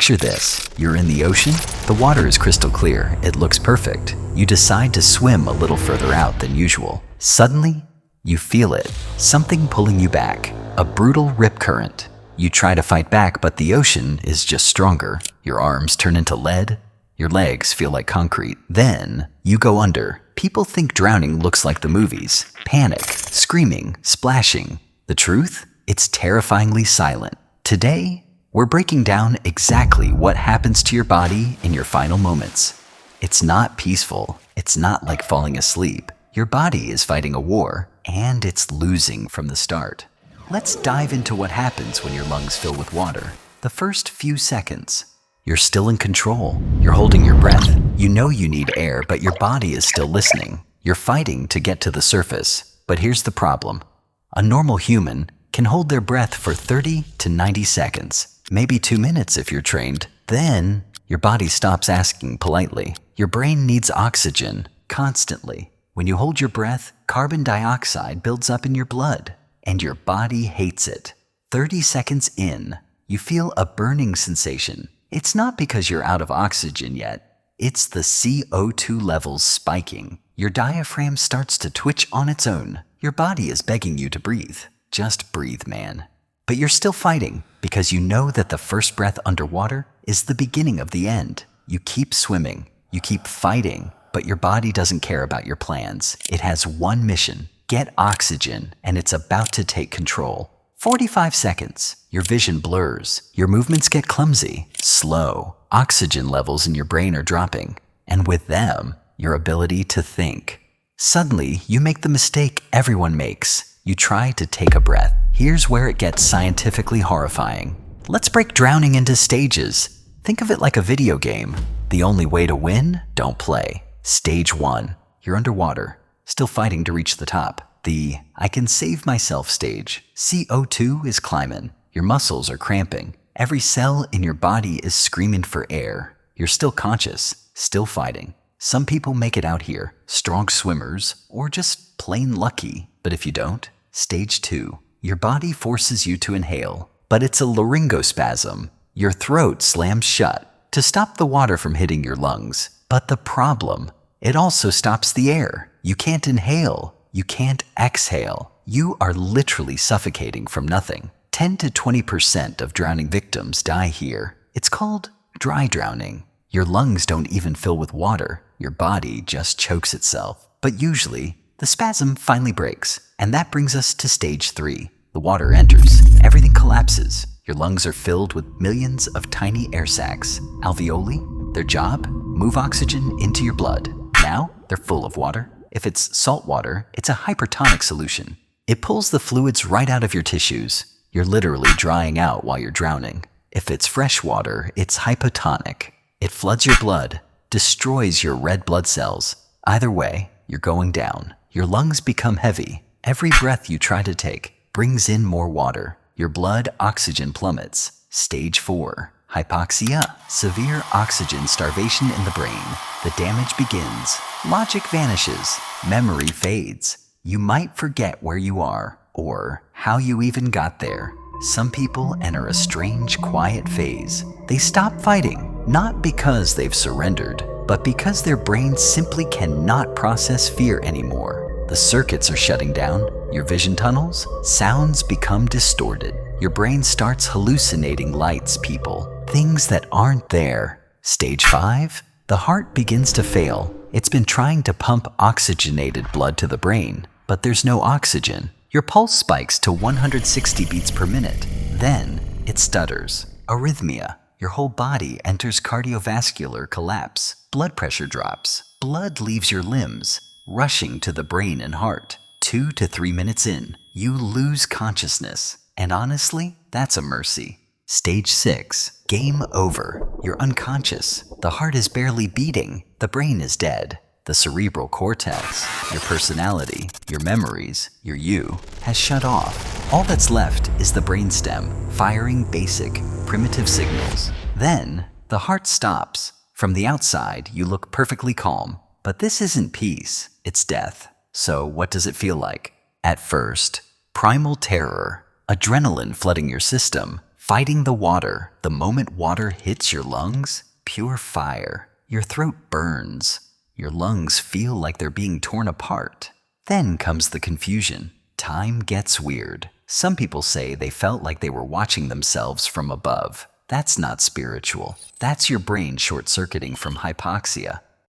Picture this. You're in the ocean. The water is crystal clear. It looks perfect. You decide to swim a little further out than usual. Suddenly, you feel it. Something pulling you back. A brutal rip current. You try to fight back, but the ocean is just stronger. Your arms turn into lead. Your legs feel like concrete. Then, you go under. People think drowning looks like the movies. Panic, screaming, splashing. The truth? It's terrifyingly silent. Today, we're breaking down exactly what happens to your body in your final moments. It's not peaceful. It's not like falling asleep. Your body is fighting a war, and it's losing from the start. Let's dive into what happens when your lungs fill with water. The first few seconds, you're still in control. You're holding your breath. You know you need air, but your body is still listening. You're fighting to get to the surface. But here's the problem. A normal human can hold their breath for 30 to 90 seconds. Maybe 2 minutes if you're trained. Then, your body stops asking politely. Your brain needs oxygen constantly. When you hold your breath, carbon dioxide builds up in your blood, and your body hates it. 30 seconds in, you feel a burning sensation. It's not because you're out of oxygen yet. It's the CO2 levels spiking. Your diaphragm starts to twitch on its own. Your body is begging you to breathe. Just breathe, man. But you're still fighting because you know that the first breath underwater is the beginning of the end. You keep swimming, you keep fighting, but your body doesn't care about your plans. It has one mission: get oxygen, and it's about to take control. 45 seconds. Your vision blurs. Your movements get clumsy, slow. Oxygen levels in your brain are dropping, and with them, your ability to think. Suddenly, you make the mistake everyone makes. You try to take a breath. Here's where it gets scientifically horrifying. Let's break drowning into stages. Think of it like a video game. The only way to win? Don't play. Stage 1. You're underwater, still fighting to reach the top. The I can save myself stage. CO2 is climbing. Your muscles are cramping. Every cell in your body is screaming for air. You're still conscious, still fighting. Some people make it out here, strong swimmers, or just plain lucky. But if you don't, Stage 2. Your body forces you to inhale, but it's a laryngospasm. Your throat slams shut to stop the water from hitting your lungs. But the problem, it also stops the air. You can't inhale. You can't exhale. You are literally suffocating from nothing. 10 to 20% of drowning victims die here. It's called dry drowning. Your lungs don't even fill with water. Your body just chokes itself. But usually, the spasm finally breaks, and that brings us to Stage 3. The water enters. Everything collapses. Your lungs are filled with millions of tiny air sacs. Alveoli, their job? Move oxygen into your blood. Now, they're full of water. If it's salt water, it's a hypertonic solution. It pulls the fluids right out of your tissues. You're literally drying out while you're drowning. If it's fresh water, it's hypotonic. It floods your blood, destroys your red blood cells. Either way, you're going down. Your lungs become heavy. Every breath you try to take brings in more water. Your blood oxygen plummets. Stage 4. Hypoxia. Severe oxygen starvation in the brain. The damage begins. Logic vanishes. Memory fades. You might forget where you are or how you even got there. Some people enter a strange, quiet phase. They stop fighting, not because they've surrendered, but because their brains simply cannot process fear anymore. The circuits are shutting down, your vision tunnels, sounds become distorted. Your brain starts hallucinating lights, people, things that aren't there. Stage 5, the heart begins to fail. It's been trying to pump oxygenated blood to the brain, but there's no oxygen. Your pulse spikes to 160 beats per minute. Then, it stutters. Arrhythmia. Your whole body enters cardiovascular collapse. Blood pressure drops. Blood leaves your limbs, rushing to the brain and heart. 2 to 3 minutes in, you lose consciousness. And honestly, that's a mercy. Stage 6. Game over. You're unconscious. The heart is barely beating. The brain is dead. The cerebral cortex, your personality, your memories, your you, has shut off. All that's left is the brainstem, firing basic, primitive signals. Then, the heart stops. From the outside, you look perfectly calm. But this isn't peace, it's death. So what does it feel like? At first, primal terror, adrenaline flooding your system, Fighting the water, the moment water hits your lungs, pure fire. Your throat burns. Your lungs feel like they're being torn apart. Then comes the confusion. Time gets weird. Some people say they felt like they were watching themselves from above. That's not spiritual. That's your brain short-circuiting from hypoxia.